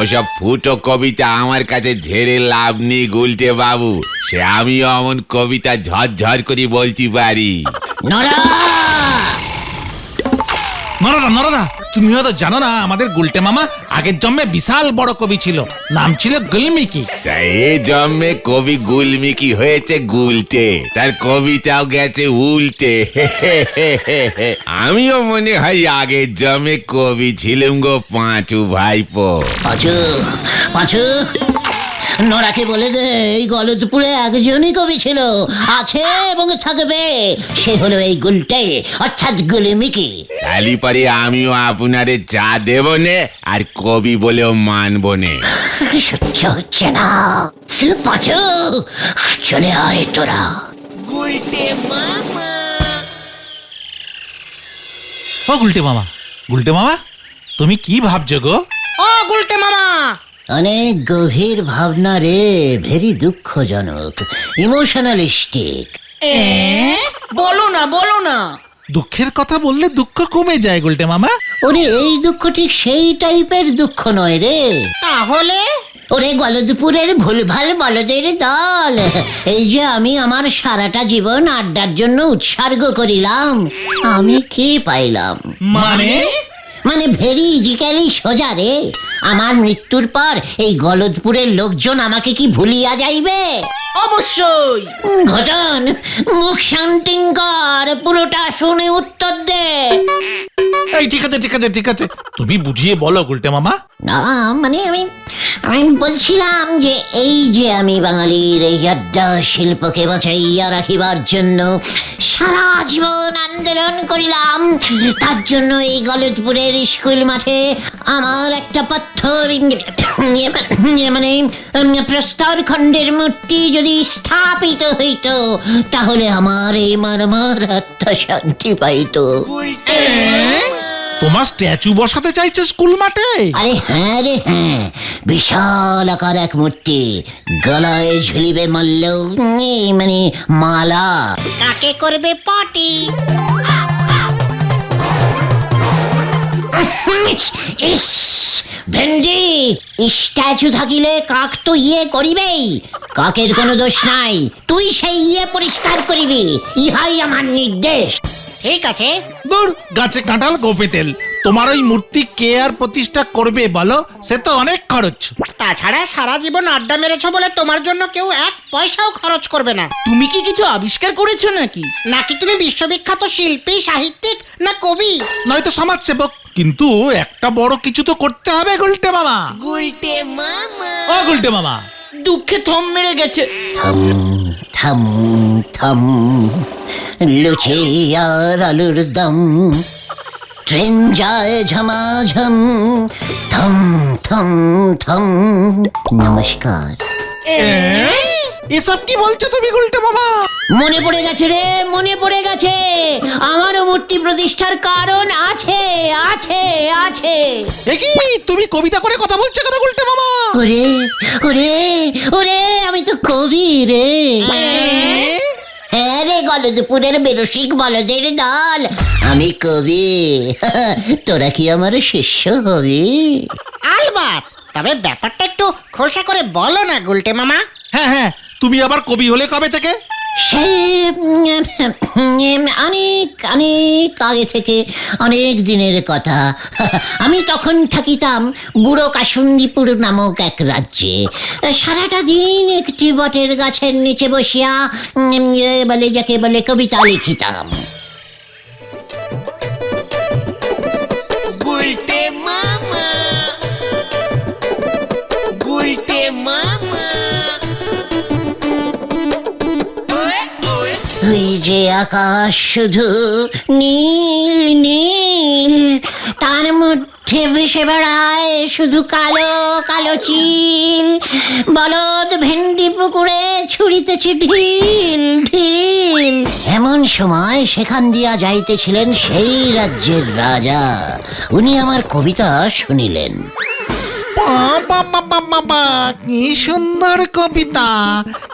ওসব ফুটো কবিতা আমার কাছে ঝেড়ে লাভ নেই গুলটে বাবু। সে আমিও এমন কবিতা ঝরঝর করে বলতে পারি। নরা নরদা নরদা, তুমিও তো জানো না আমাদের গুলটে মামা আগের জন্মে বিশাল বড় কবি ছিল, নাম ছিল গুলমিকি। তাই এ জন্মে কবি গুলমিকি হয়েছে গুলটে, তার কবিতাও গেছে উল্টে। আমিও মনে হয় আগের জন্মে কবি ছিলাম গো পাঁচু ভাইপো। পাঁচু পাঁচু, নরাকে বলে দে এই গলদপুরে একজনই কবি ছিল, আছে এবং থাকবে, সে হলো এই গুলটে অর্থাৎ গুলিমিকি। তালি পরে আমিও আপনারে চা দেব নে, আর কবি বলেও মানব নে। সহ্য হচ্ছে না পাঁচু, চলে আয় তোরা। ও গুলটে মামা, গুলটে মামা তুমি কি ভাবছো গো? ও গুলটে মামা, অনেক গভীর ভাবনা রে, ভেরি দুঃখজনক, ইমোশনালিস্টিক। বলো না বলো না। দুঃখের কথা বললে দুঃখ কমে যায় গুলটে মামা। ওরে এই দুঃখ ঠিক সেই টাইপের দুঃখ নয় রে। তাহলে ওরে গলদপুরের ভুলভাল বলদের দল, এই যে আমি আমার সারাটা জীবন আড্ডার জন্য উৎসর্গ করিলাম, আমি কি পাইলাম? মানে ভেরি ইজিক্যালি সোজা রে। আমার মৃত্যুর পর এই গলদপুরের লোকজন আমাকে কি ভুলিয়া যাইবে? অবশ্যই। ঘটন, মুখ শান্তিং কর, পুরোটা শুনে উত্তর দে। এই ঠিক আছে ঠিক আছে ঠিক আছে, তুমি বুঝিয়ে বলো গুলটে মামা। না মানে আমি বলছিলাম যে এই যে আমি বাঙালির এই আড্ডা শিল্পকে বাঁচাইয়া রাখিবার জন্য সারা জীবন আন্দোলন করিলাম, তার জন্য এই গলদপুরের স্কুল মাঠে আমার একটা পাথর মানে প্রস্তর খণ্ডের মূর্তি যদি স্থাপিত হইত, তাহলে আমার এই মারমার আত্মা শান্তি পাইত। তোমার স্ট্যাচু বসাতে চাইছে স্কুল মাঠে? আরে হ্যাঁ রে হ্যাঁ, বিশাল আকার এক মূর্তি, গলায় ঝুলিবে মল্ল মানে মালা। কাকে করবে পার্টি? ইস ভেন্ডি, স্ট্যাচু থাকিলে কাক তো ইয়ে করিবেই, কাকের কোনো দোষ নাই, তুই সেই ইয়ে পরিষ্কার করিবি, ইহাই আমার নির্দেশ। ঠিক আছে। দূর, গাছে কাঁঠাল গোপে তেল। তোমার ওই মূর্তি কে আর প্রতিষ্ঠা করবে বলো? সে তো অনেক খরচ। তাছাড়া সারা জীবন আড্ডা মেরেছো বলে তোমার জন্য কেউ এক পয়সাও খরচ করবে না। তুমি কি কিছু আবিষ্কার করেছো নাকি? নাকি তুমি বিশ্ববিখ্যাত শিল্পী, সাহিত্যিক, না কবি? নয়তো সমাজসেবক, কিন্তু একটা বড় কিছু তো করতে হবে গুলটে মামা। ও গুলটে মামা, দুঃখে থম মেরে গেছে। থম থম থম, লুচি আর আলুর দম, ট্রেন যায় ঝমাঝম, থম থম থম। নমস্কার। এসব কি বলছো তুমি গুলটে মামা? মনে পড়ে গেছে রে, মনে পড়ে গেছে, আমারও মূর্তি প্রতিষ্ঠার কারণ আছে আছে আছে। এ কি তুমি কবিতা করে কথা বলছো কেন গুলটে মামা? ওরে ওরে ওরে, আমি তো কবি রে। হ্যাঁ রে গলদপুরের বেরসিক বলদের দল, আমি কবি। তোরা কি আমার শিষ্য হবি? আলবাত, তবে ব্যাপারটা একটু খোলসা করে বলো না গুলটে মামা। হ্যাঁ হ্যাঁ, তুমি আবার কবি হলে কবে থেকে? সে অনেক অনেক আগে থেকে, অনেক দিনের কথা। আমি তখন থাকিতাম বুড়ো কাসুন্দিপুর নামক এক রাজ্যে। সারাটা দিন একটি বটের গাছের নিচে বসিয়া বলে যাকে বলে কবিতা লিখিতাম। ওই যে আকাশ শুধু নীল নীল, তার মধ্যে ভেসে বেড়ায় শুধু কালো কালো চিল, বলদ ভেন্ডি পুকুরে ছুড়িতেছে ঢিল ঢিল। এমন সময় সেখান দিয়া যাইতেছিলেন সেই রাজ্যের রাজা, উনি আমার কবিতা শুনিলেন। বাবা বাবা, কি সুন্দর কবিতা!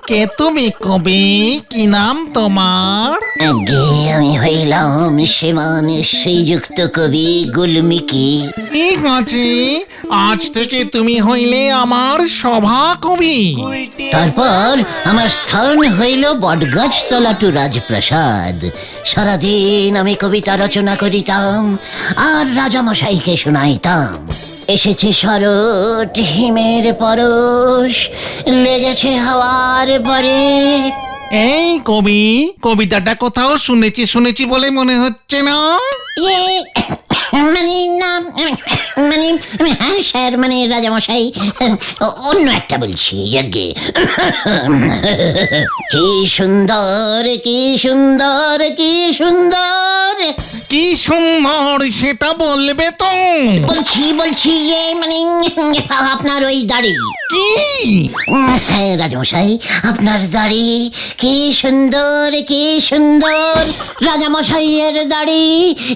কে তুমি কবি? কি নাম তোমার? আগে আমি হইলাম শ্রীমান শ্রীযুক্ত কবি গুলমিকি। ঠিক আছে, আজ থেকে তুমি হইলে আমার সভা কবি। তারপর আমার স্থান হইল বটগাছতলা টু রাজপ্রাসাদ। সারাদিন আমি কবিতা রচনা করিতাম আর রাজামশাইকে শোনাইতাম। এসেছে শরৎ, হিমের পরশ, লেগেছে হাওয়ার পরে। এই কবি, কবিতাটা কোথাও শুনেছি শুনেছি বলে মনে হচ্ছে না? ইয়ে, মানে না, মানে হ্যাঁ স্যার, মানে রাজামশাই, অন্য একটা বলছি। আগে কি সুন্দর, কি সুন্দর, কি সুন্দর! কি সুন্দর সেটা বলবে তো? বলছি ইয়ে, মানে আপনার ওই দাড়ি। কি? হ্যাঁ রাজামশাই, আপনার দাড়ি কি সুন্দর, কি সুন্দর! রাজামশাইয়ের দাড়ি,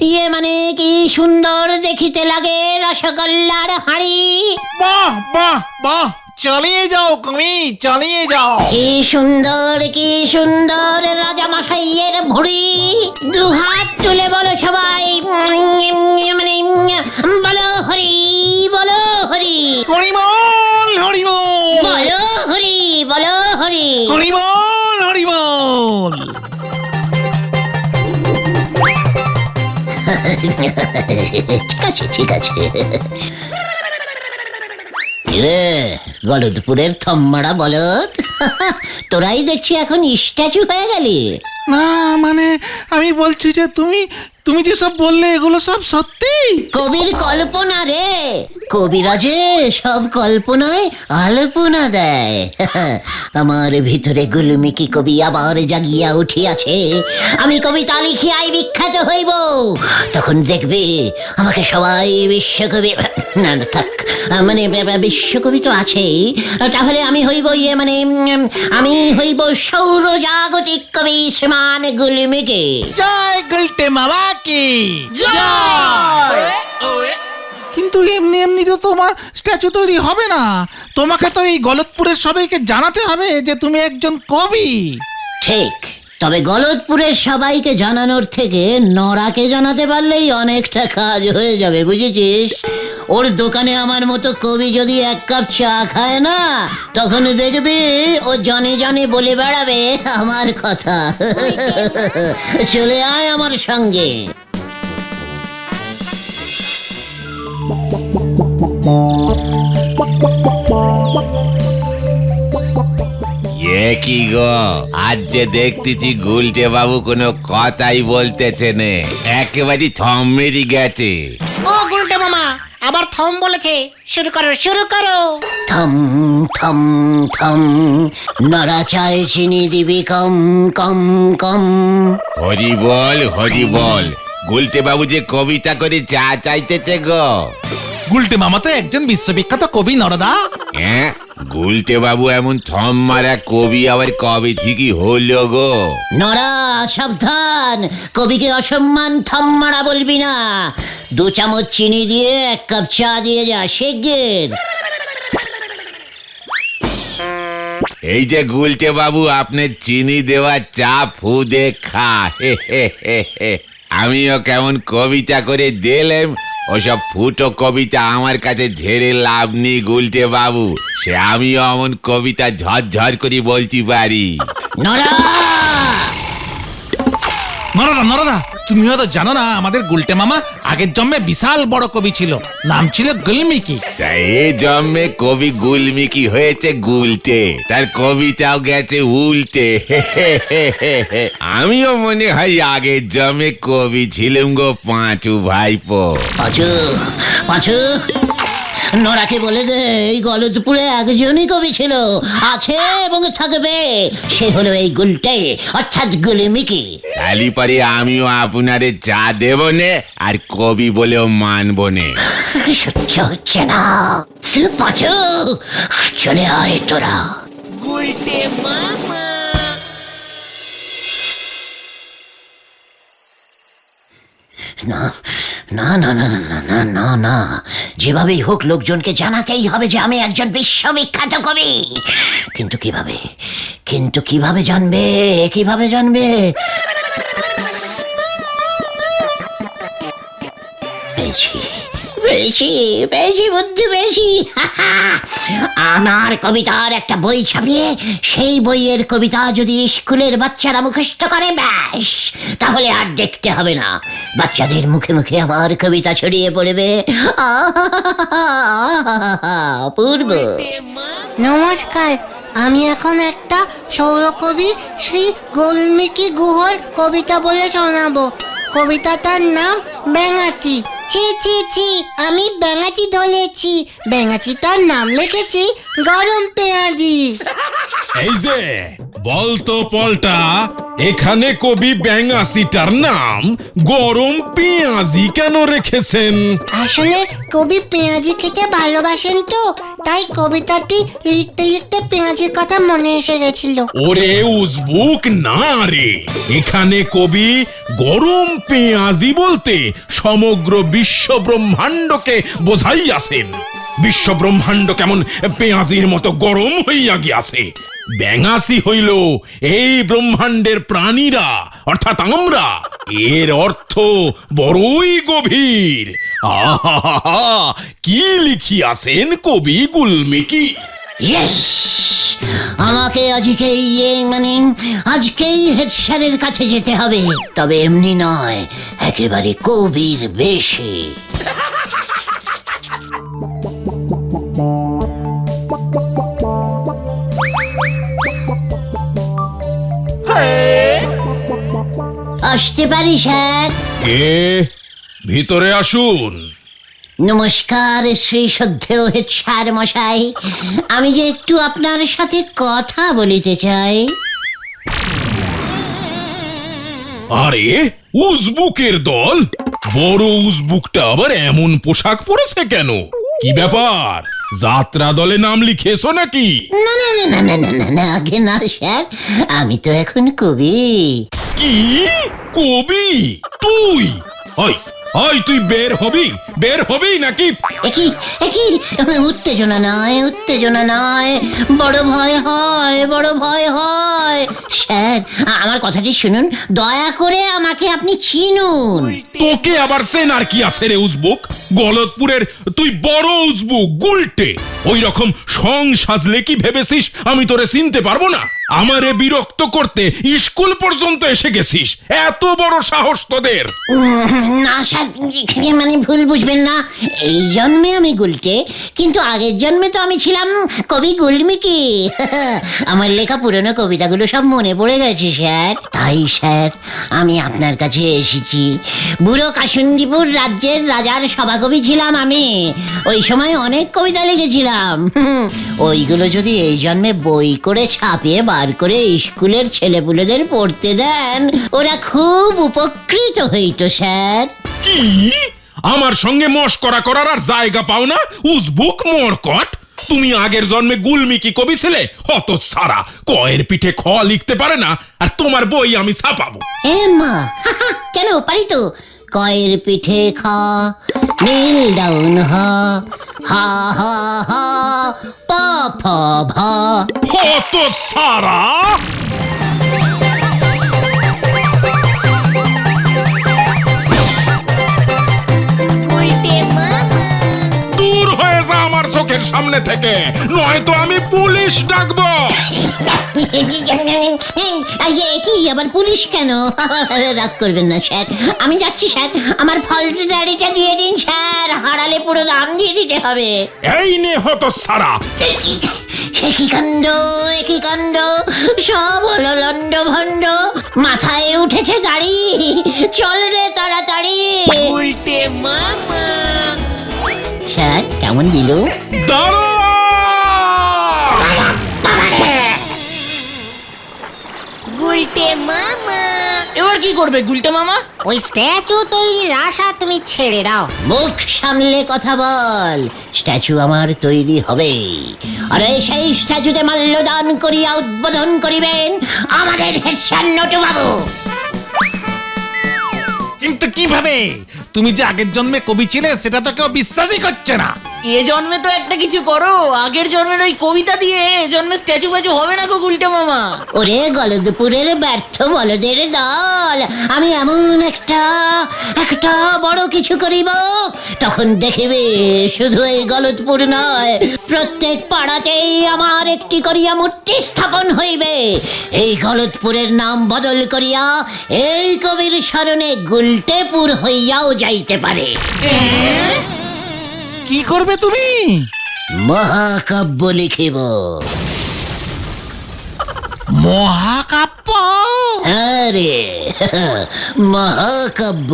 ইয়ে মানে কি সুন্দর দেখিতে লাগে রসগোল্লার হাঁড়ি। বাহ বাহ বাহ, চালিয়ে যাও কবি, চালিয়ে যাও। কি সুন্দর, কি সুন্দর রাজামশাইয়ের ভুঁড়ি! দুহাত তুলে বলো সবাই, মানে বলো হরি, বলো হরি, হরিবল হরিবল, বলো হরি, বলো হরি। হরিবল হরিবল। ঠিক আছে, ঠিক আছে। রে গলদপুরের থম্মাড়া বলদ, তোরাই দেখছি এখন স্ট্যাচু হয়ে গেলি। না মানে আমি বলছি যে তুমি তুমি যে সব বললে এগুলো সব সত্যি? কবির কল্পনা রে, কবিরাজে সব কল্পনায় আলপনা দেয়। আমার ভিতরে গুলমিকি কবি আবার জাগিয়া উঠিয়াছে। আমি কবিতা লিখিয়াই বিখ্যাত হইব। তখন দেখবে আমাকে সবাই বিশ্বকবি, না থাক, মানে বিশ্বকবি তো আছেই, তাহলে আমি হইব ইয়ে মানে আমি হইব সৌরজাগতিক কবি শ্রীমান গুলমিকি। জয় গুলটে মামা কি জয়। কিন্তু এমনি এমনি তো তোমার স্ট্যাচু তৈরি হবে না। তোমাকে তো এই গলতপুরের সবাইকে জানাতে হবে যে তুমি একজন কবি। ঠিক, তবে গলতপুরের সবাইকে জানানোর থেকে নরাকে জানাতে পারলেই অনেকটা কাজ হয়ে যাবে, বুঝেছিস? ওর দোকানে আমার মতো কবি যদি এক কাপ চা খায় না, তখন দেখবি ও জনে জনে বলে বেড়াবে আমার কথা। চলে আয় আমার সঙ্গে। এ কি গো, আজ যে দেখতেছি গুলটে বাবু কোনো কথাই বলতেছে নে, একেবারে থম মেরে গেছে। ও গুলটে মামা, আবার থম বলেছে। শুরু করো, শুরু করো। থম থম থম, নরা চায় চিনি দিবি কম কম কম। হরি বল, হরি বল। গুলটে বাবু যে কবিতা করে চা চাইতেছে গো। গুলটে মামা তো একজন বিশ্ববিখ্যাত কবি নরদা। হ্যাঁ, গুলটে বাবু এমন থম মারা কবি আবার কবে ঠিকই হলো গো? নরা সাবধান, কবিকে অসম্মান থম মারা বলবি না। 2 চামচ চিনি দিয়ে 1 কাপ চা দিয়ে যা, শিগগির। এই যে গুলটে বাবু, আপনার চিনি দেওয়া চা ফু দে খা। হে হে হে হে। আমিও কেমন কবিতা করে দিলাম, ওসব ফুটো কবিতা আমার কাছে ঝেড়ে লাভ নেই গুলটে বাবু। সে আমিও এমন কবিতা ঝরঝর করে বলতে পারি। নরা, নরদা নরদা, তুমিও তো জানো না আমাদের গুলটে মামা আগের জন্মে বিশাল বড় কবি ছিল, নাম ছিল গুলমিকি। তাই এ জন্মে কবি গুলমিকি হয়েছে গুলটে, তার কবিতাও গেছে উল্টে। হে হে হে হে হে। আমিও মনে হয় আগের জন্মে কবি ছিলাম গো পাঁচু ভাইপো। পাঁচু পাঁচু, নরাকে বলে দে এই গলদপুরে একজনই কবি ছিল, আছে এবং থাকবে। সে হলো এই গুলটে, অর্থাৎ গুলমিকি। তালি পরে আমিও আপনারে চা দেব নে, আর কবি বলেও মানব নে। সহ্য হচ্ছে না। পাঁচু, চলে আয় তোরা। না না না না না না না না না, যেভাবেই হোক লোকজনকে জানাতেই হবে যে আমি একজন বিশ্ববিখ্যাত কবি। কিন্তু কিভাবে জানবে? পেয়েছি বুদ্ধি পেয়েছি। আমার কবিতার একটা বই ছাপিয়ে সেই বইয়ের কবিতা যদি স্কুলের বাচ্চারা মুখস্থ করে, ব্যাস, তাহলে আর দেখতে হবে না, বাচ্চাদের মুখে মুখে আমার কবিতা ছড়িয়ে পড়বে। অপূর্ব। নমস্কার, আমি এখন একটা সৌরকবি শ্রী গোলমিকি গুহর কবিতা বলে শোনাবো। কবিতাটার নাম ব্যাঙাচি। ছি ছি ছি, আমি ব্যাঙাচি ধরেছি, ব্যাঙাচিটার নাম লিখেছি গরম পেঁয়াজি। এই যে বলতো পল্টা, এখানে কবি ব্যাঙাচিটার নাম গরম পেঁয়াজি কেন রেখেছেন? আসলে কবি পেঁয়াজি খেতে ভালোবাসেন তো, তাই কবিতাটি লিখতে লিখতে পেঁয়াজির কথা মনে এসে গেছিল। ওরে উজবুক না রে, এখানে কবি গরম পেঁয়াজি বলতে সমগ্র বিশ্ব ব্রহ্মাণ্ডকে বোঝাইয়াছেন। বিশ্ব ব্রহ্মাণ্ড কেমন পেঁয়াজির মতো গরম হইয়া গিয়াছে। ব্যাঙাচি হইল এই ব্রহ্মাণ্ডের প্রাণীরা, অর্থাৎ আমরা। এর অর্থ বড়ই গভীর। আহা, কি লিখিয়াছেন কবি গুলমিকি। ইয়েস, আমাকে আজকেই হেড স্যারের কাছে যেতে হবে, তবে এমনি নয়, একেবারে কবির বেশে। আসতে পারি স্যার? কে? ভিতরে আসুন। নমস্কার শ্রী শ্রদ্ধেয় হেড স্যার মশাই, আমি যে একটু আপনার সাথে কথা বলিতে চাই। আরে উজবুকের দল, বড় উজবুকটা আবার এমন পোশাক পরেছে কেন? কি ব্যাপার, যাত্রা দলে নাম লিখেছো নাকি? না না না না না না না না, আগে না স্যার, আমি তো এখন কবি। কি কবি তুই? ওই ওই, তুই বের হবি নাকি? একই উত্তেজনা নয়, বড় ভয় হয়। স্যার, আমার কথাটি শুনুন, দয়া করে আমাকে আপনি চিনুন। তোকে আবার সেনার কি আছে রে উজবুক? গলতপুরের তুই বড় উজবুক গুলটে। ওই রকম সং সাজলে কি ভেবেছিস আমি তোরে চিনতে পারবো না? আমারে বিরক্ত করতে স্কুল পর্যন্ত এসে গেছিস, এত বড় সাহস তোদের? না স্যার, ভুল বুঝবেন না, এই জন্মে আমি গুলটে, কিন্তু আগের জন্মে তো আমি ছিলাম কবি গুলমিকি। আমার লেখা পুরনো কবিতাগুলো সব মনে পড়ে গেছে স্যার, তাই স্যার আমি আপনার কাছে এসেছি। বুড়ো কাসুন্দিপুর রাজ্যের রাজার সভাকবি ছিলাম আমি, ওই সময় অনেক কবিতা লিখেছিলাম। ওইগুলো যদি এই জন্মে বই করে ছাপিয়ে বার করে স্কুলের ছেলেপুলেদের পড়তে দেন, ওরা খুব উপকৃত হইতো স্যার। কি আমার সঙ্গে মশকরা করার আর জায়গা পাও না উজবুক মরকট? তুমি আগের জন্মে গুলমিকি কবি ছিলে, হতচ্ছাড়া, কয়ের পিঠে খ লিখতে পারে না, আর তোমার বই আমি ছাপাবো। এ মা, কেন পারি তো। কয়ের পিঠে খা, নীল ডাউন হা, হা হা হা, পা ফা ভা। হতচ্ছাড়া! দূর হয়ে যা আমার চোখের সামনে থেকে, নয়তো আমি পুলিশ ডাকবো। কি আবার পুলিশ কেন? রাগ করবেন না স্যার, আমি যাচ্ছি স্যার, আমার ফলসদারিটা দিয়ে দিন স্যার, হারালে পুরো দাম দিয়ে দিতে হবে। এই নে হতচ্ছাড়া! একই কাণ্ড, সব হলো লন্ড ভন্ড, মাথায় উঠেছে দাড়ি, চল রে তাড়াতাড়ি। স্যার কেমন দিল? দাঁড়া! এবার কি করবে গুলটে মামা? ওই স্ট্যাচু তৈরির আশা তুমি ছেড়ে দাও। মুখ সামলে কথা বল, স্ট্যাচু আমার তৈরি হবে, আর সেই স্ট্যাচুতে মাল্যদান করিয়া উদ্বোধন করিবেন আমাদের হেড স্যার নটু বাবু। কিন্তু কিভাবে? তুমি যে আগের জন্মে কবি ছিলে সেটা তো কেউ বিশ্বাসই করছে না। এ জন্মে তো একটা কিছু করো, আগের জন্মের ওই কবিতা দিয়ে এ জন্মে স্ট্যাচু প্যাচু হবে না গো গুলটে মামা। ওরে গলদপুরের ব্যর্থ বলদের দল, আমি এমন একটা বড় কিছু করিব, তখন দেখিবে শুধু এই গলদপুর নয়, প্রত্যেক পাড়াতেই আমার একটি করিয়া মূর্তি স্থাপন হইবে। এই গলদপুরের নাম বদল করিয়া এই কবির স্মরণে গুলটেপুর হইয়াও যাইতে পারে। কি করবে তুমি? মহাকাব্য লিখিব। মহাকাব্য? আরে মহাকাব্য,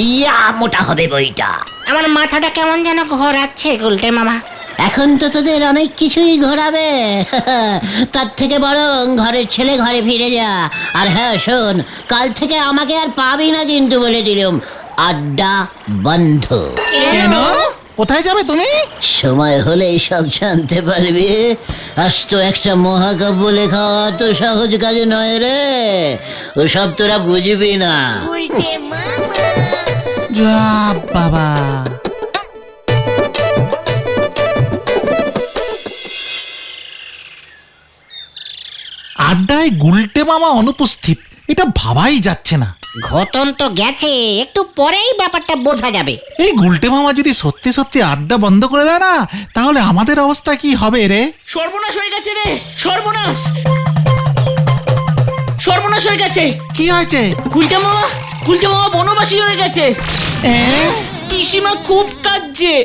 ইয়া মোটা হবে বইটা। আমার মাথাটা কেমন যেন ঘোরাচ্ছে গুলটে মামা। এখন তো তোদের অনেক কিছুই ঘোরাবে, তার থেকে বরং ঘরের ছেলে ঘরে ফিরে যা। আর হ্যাঁ শোন, কাল থেকে আমাকে আর পাবি না কিন্তু, বলে দিলাম। আড্ডা বন্ধ। কেন? কোথায় যাবে তুমি? সময় হলেই সব জানতে পারবি। আজ তো একটা মহাকাব্য লেখা তো সহজ কাজ নয় রে, ওসব তোরা বুঝবি না। যা বাবা। আড্ডায় গুলটে মামা অনুপস্থিত, এটা ভাবাই যাচ্ছে না। ঘটন তো গেছে, একটু পরেই ব্যাপারটা বোঝা যাবে। এই গুলটে মামা যদি সত্যি সত্যি আড্ডা বন্ধ করে দেয় না, তাহলে আমাদের অবস্থা কি হবে রে? সর্বনাশ হয়ে গেছে রে, সর্বনাশ, সর্বনাশ হয়ে গেছে। কি হয়েছে? গুলটে মামা বনবাসী হয়ে গেছে। পিসিমা খুব কাঁদছে।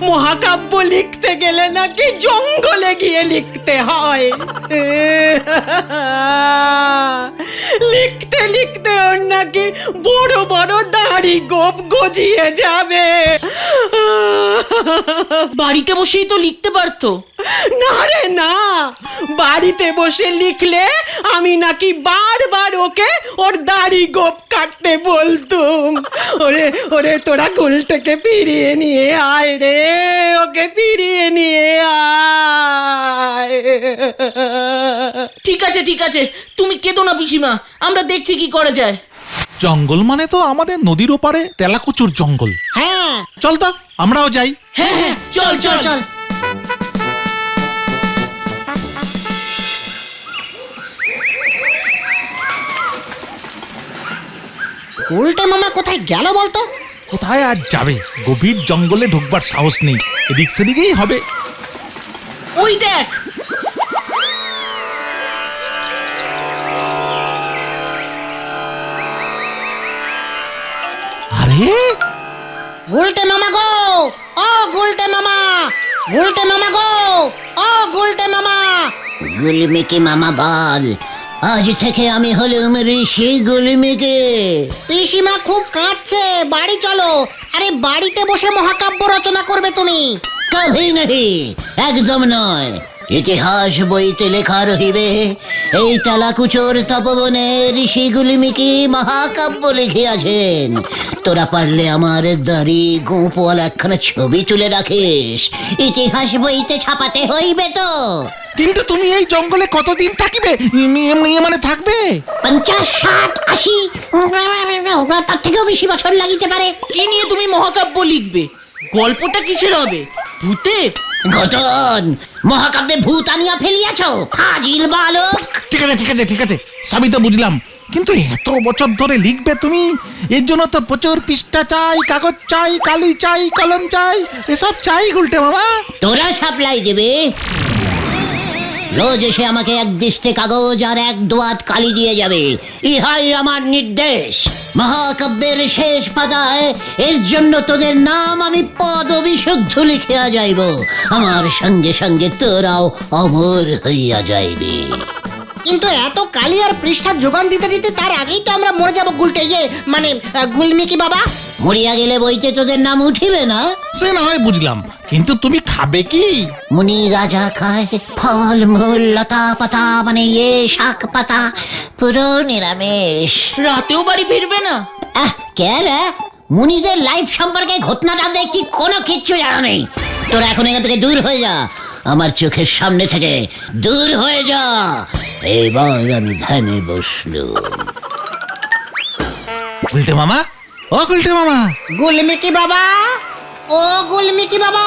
মহাকাব্য লিখতে গেলে নাকি জঙ্গলে গিয়ে লিখতে হয়। লিখতে লিখতে ওর নাকি বড় বড় দাড়ি গোপ গজিয়ে যাবে। বাড়িতে বসেই তো লিখতে পারতো। না রে না, বাড়িতে বসে লিখলে আমি নাকি বারবার ওকে ওর দাড়ি গোপ কাটতে বলতুম। ওরে ওরে তোরা গুলটাকে ফিরিয়ে নিয়ে আয় রে, ওকে ফিরিয়ে নিয়ে আয়। ঠিক আছে ঠিক আছে, তুমি কেঁদো না পিসিমা, আমরা দেখছি কি করা যায়। জঙ্গল মানে তো আমাদের নদীর ওপারে তেলাকুচুর জঙ্গল। হ্যাঁ চল তো আমরাও যাই। হ্যাঁ হ্যাঁ, চল চল চল। গুলটে মামা কোথায় গেল বলতো? কোথায় আজ যাবে? গভীর জঙ্গলে ঢুকবার সাহস নেই, এদিক সেদিকেই হবে। ওই দেখ, আরে গুলটে মামা গো, ও গুলটে মামা, গুলটে মামা গো, ও গুলটে মামা। গুলমিকে মামা বল, আজ থেকে আমি হলুম ঋষি গুলমিকে। পিসিমা খুব কাঁদছে, বাড়ি চলো। আরে বাড়িতে বসে মহাকাব্য রচনা করবে তুমি? কভি নহি, একদম নয়। ইতিহাস বইতে লেখা রহিবে, এই টালাকুচোর তপবনে ঋষি গুলিমিকি মহাকাব্য লিখিয়াছেন। তোরা পারলে আমার দাড়ি গোঁপওয়ালা একখানা ছবি তুলে রাখিস, ইতিহাস বইতে ছাপাতে হইবে তো। কিন্তু তুমি এই জঙ্গলে কতদিন থাকিবে? মানে থাকবে 50, 60, 80, তার থেকেও বেশি বছর লাগিতে পারে। কি নিয়ে তুমি মহাকাব্য লিখবে? গল্পটা কিসের হবে? ভূতের? ঘটন, মহাকাব্যে ভূত আনিয়া ফেলিয়াছ, ফাজিল বালক। ঠিক আছে ঠিক আছে ঠিক আছে, সবই তো বুঝলাম, কিন্তু এত বছর ধরে লিখবে তুমি, এর জন্য তো প্রচুর পৃষ্ঠা চাই, কাগজ চাই, কালি চাই, কলম চাই, এসব চাই গুলটে বাবা। তোরা সাপ্লাই দেবে? রোজ এসে আমাকে এক দৃষ্টে কাগজ আর এক দোয়াত কালি দিয়ে যাবে, ইহাই আমার নির্দেশ। মহাকাব্যের শেষ পাতায় এর জন্য তোদের নাম আমি পদবিশুদ্ধ লিখিয়া যাইব, আমার সঙ্গে সঙ্গে তোরাও অমর হইয়া যাইবে। কিন্তু এত কালি আর পৃষ্ঠার যোগান দিতে দিতে তার আগেই তো আমরা মরে যাব গুলটে, মানে গুলমিকি বাবা। মরিয়া গেলে বইতে তোদের নাম উঠিবে না? সে না হয় বুঝলাম, কিন্তু তুমি খাবে কি? মুনি রাজা খায় ফল মূল লতা পাতা, মানে শাক পাতা, পুরো নিরামিষ। রাতেও বাড়ি ফিরবে না? কে রে? মুনিদের লাইফ সম্পর্কে ঘটনাটা দেখছি কোনো কিচ্ছু জানা নেই। তোরা এখন এখান থেকে দূর হয়ে যা, আমার চোখের সামনে থেকে দূর হয়ে যা। এবার আমি ধ্যানে বসলুম। গুলটে মামা, ও গুলটে মামা, গুলমিকি বাবা, ও গুলমিকি বাবা।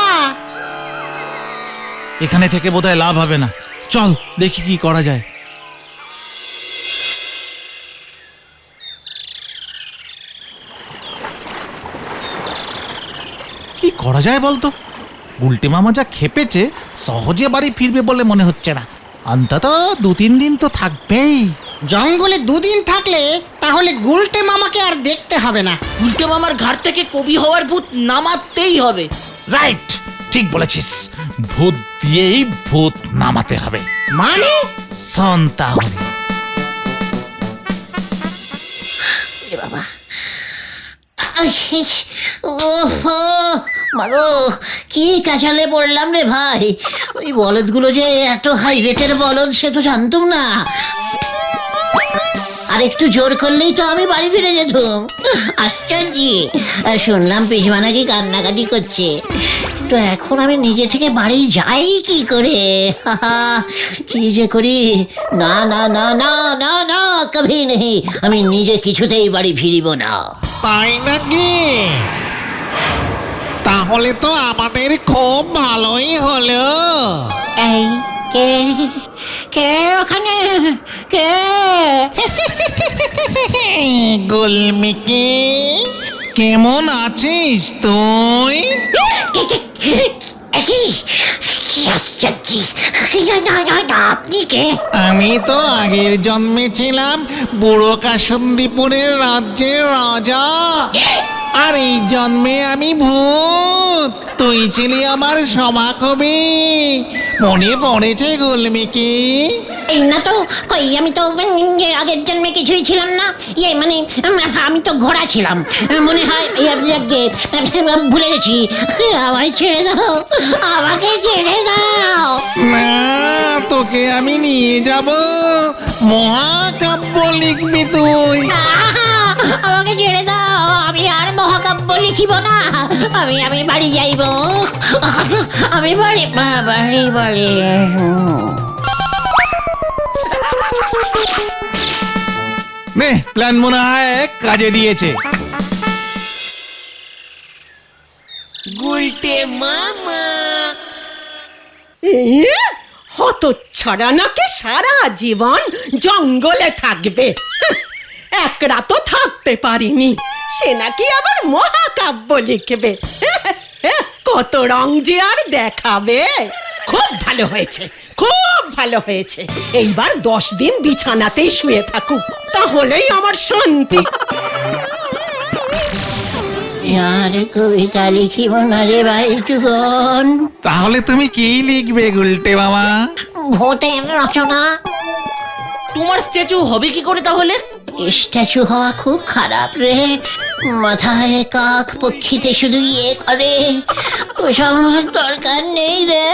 এখানে থেকে বোধহয় লাভ হবে না, চল দেখি কি করা যায়। কি করা যায় বলতো? গুলটে মামা যা খেপেছে, সহজে বাড়ি ফিরবে বলে মনে হচ্ছে না। অন্তত 2-3 দিন তো থাকবেই। জঙ্গলে 2 দিন থাকলে তাহলে গুলটে মামাকে আর দেখতে হবে না। উল্টে মামার ঘাট থেকে কবি হওয়ার ভূত নামাতেই হবে। রাইট, ঠিক বলেছিস। ভূত দিয়েই ভূত নামাতে হবে। মানে শোন তাহলে। এ বাবা, ওহ মাগো, কি কাঁচালে পড়লাম রে ভাই। ওই বলদগুলো যে এত হাই রেটের বলদ সে তো জানতুম না। আর একটু জোর করলেই তো আমি বাড়ি ফিরে যেতাম। আশ্চর্য। শুনলাম পিসমা নাকি কান্নাকাটি করছে। তো এখন আমি নিজে থেকে বাড়ি যাই কি করে? কি যে করি। না না না না না না, কভি নেই। আমি নিজে কিছুতেই বাড়ি ফিরিব না। তাই নাকি? তাহলে তো আমাদের খুব ভালোই হলো। এই কে কে ওখানে? কে? গুলমিকি, কেমন আছিস তুই? কি আশ্চর্য। আপনি কে? আমি তো আগের জন্মে ছিলাম বুড়ো কাসুন্দিপুরের রাজ্যের রাজা, আর এই জন্মে আমি ভূত। তুই ছিলি আমার সভাকবি, মনে পড়েছে গুলমিকি? এই না তো, কই আমি তো আগের জন্মে কিছুই ছিলাম না। মানে আমি তো ঘোড়া ছিলাম মনে হয়। ভুলে গেছি। আমায় ছেড়ে দাও, আমাকে ছেড়ে দাও। না, তোকে আমি নিয়ে যাব, মহাকাব্য লিখবি তুই। আমাকে ছেড়ে দাও, আমি আর মহাকাব্য লিখিব না। আমি বাড়ি যাইব। আমি বাড়ি বাড়ি বাড়ি। নে, প্ল্যান মনে হয় কাজে দিয়েছে। হত ছড়া নাকি সারা জীবন জঙ্গলে থাকবে। একরা তো থাকতে পারিনি, সে নাকি আবার মহাকাব্য লিখবে। কত রং যে আর দেখাবে। খুব ভালো হয়েছে, খুব ভালো হয়েছে। এইবার 10 দিন বিছানাতেই শুয়ে থাকুক, তাহলেই আমার শান্তি। আর কবিতা লিখিব না রে ভাই টুকন। তাহলে তুমি কি লিখবে গুলটে মামা? ভূতের রচনা। তোমার স্ট্যাচু হবে কি করে তাহলে? স্ট্যাচু হওয়া খুব খারাপ রে। মাথায় কাক পক্ষীতে শুধু করে। ওসব আমার দরকার নেই রে।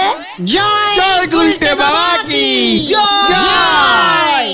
জয় গুলটে বাবা কি জয়।